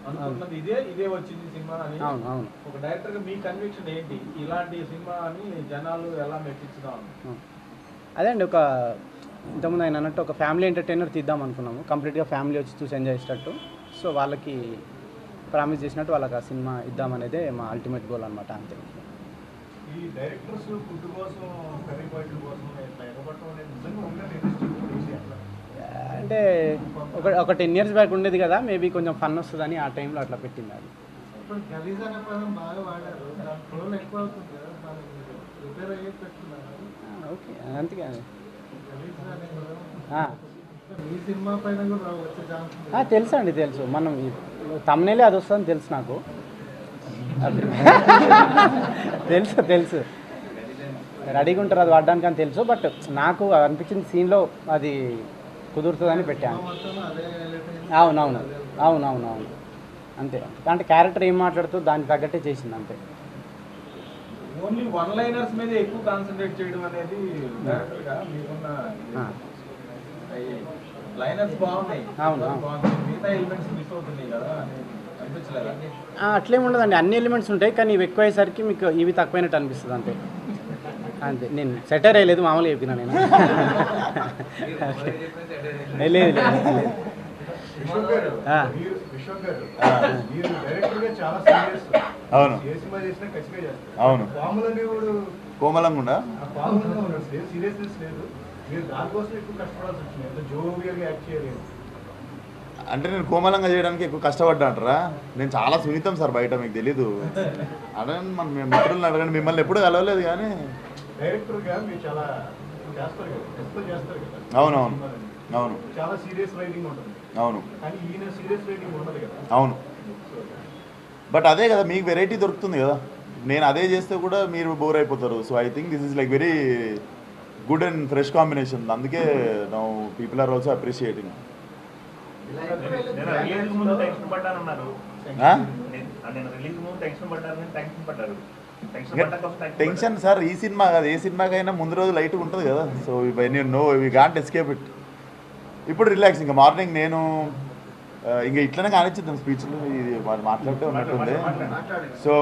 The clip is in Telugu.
అనుకున్నది ఇదే వచ్చింది సినిమా అని. అవును అవును. ఒక డైరెక్టర్గా మీ కన్విక్షన్ ఏంటి, ఇలాంటి సినిమా అని జనాలు ఎలా మెప్పించుదాం? అదే అండి, ఒక ఇంతకుముందు ఆయన అన్నట్టు ఒక ఫ్యామిలీ ఎంటర్టైనర్ తీద్దాం అనుకున్నాము, కంప్లీట్గా ఫ్యామిలీ వచ్చి చూసి ఎంజాయ్ చేసేటట్టు. సో వాళ్ళకి ప్రామిస్ చేసినట్టు వాళ్ళకి ఆ సినిమా ఇద్దామనేదే మా అల్టిమేట్ గోల్ అనమాట. అంతే. ఈ డైరెక్టర్స్ ఫుడ్ కోసం, కర్రీ పాయింట్ల కోసం ఇట్లా ఎగబట్టడం అనేది నిజంగా ఉండే అంటే ఒక 10 years బ్యాక్ ఉండేది కదా, మేబీ కొంచెం ఫన్ వస్తుందని ఆ టైంలో అట్లా పెట్టింది అది. ఇప్పుడు గలీజ్ అనే పదం బాగా వాడారు, దాని ఫ్లోలో ఎక్కువ అవుతుంది కదా, దానికి రిపేర్ అయ్యే పెట్టుకున్నారు. ఓకే, అంతే. ఈ సినిమా పైన కూడా వచ్చే ఛాన్స్ తెలుసు అండి, తెలుసు. మనం తమ్నేలే అది వస్తుందని తెలుసు నాకు. తెలుసు తెలుసు, రెడీగా ఉంటారు అది వాడడానికి అని తెలుసు. బట్ నాకు అనిపించింది సీన్లో అది కుదురుతుందని పెట్టాను. అవునవును అవునవును అవును, అంతే. అంటే క్యారెక్టర్ ఏం మాట్లాడుతూ దానికి తగ్గట్టే చేసింది, అంతే. ఓన్లీ వన్ లైనర్స్ మీద ఎక్కువ కాన్సన్ట్రేట్ చేయడం అనేది డైరెక్టర్గా మీకున్న లైనర్స్ బాగున్నాయి. అవును, మిగతా ఎలిమెంట్స్ మిస్ అవుతున్నాయి కదా అనిపించలేదా? అట్లేమి ఉండదండి, అన్ని ఎలిమెంట్స్ ఉంటాయి, కానీ ఇవి ఎక్కువ అయ్యేసరికి మీకు ఇవి తక్కువైనట్టు అనిపిస్తుంది, అంతే. అంతే, నేను సెటర్ అయ్యలేదు, మామూలుగా చెప్పినా నేను. లేదు అవును అవును, కోమలంగా అంటే నేను కోమలంగా చేయడానికి ఎక్కువ కష్టపడ్డా అంటారా? నేను చాలా సున్నితం సార్ బయట, మీకు తెలీదు. అడగండి, మన మిత్రులను అడగండి, మిమ్మల్ని ఎప్పుడు కలవలేదు కానీ. అవునవును అవును చాలా సీరియస్ రైటింగ్ ఉంటుంది. అవును కానీ ఈయన సీరియస్ రైటింగ్ ఉండదు కదా. అవును, బట్ అదే కదా మీకు వెరైటీ దొరుకుతుంది కదా. నేను అదే చేస్తే కూడా మీరు బోర్ అయిపోతారు. So I think this is like very good and fresh combination. అందుకే now people are also appreciating. Tension sir ఈ సినిమా కాదు, ఏ సినిమాకైనా ముందు రోజు లైట్గా ఉంటుంది కదా. So we can't escape it. ఇప్పుడు రిలాక్స్, ఇంకా మార్నింగ్ నేను ఇంకా ఇట్లనే కానిచ్చిద్దాం స్పీచ్లు, ఇది మాట్లాడుతూ ఉన్నట్టుంది. సో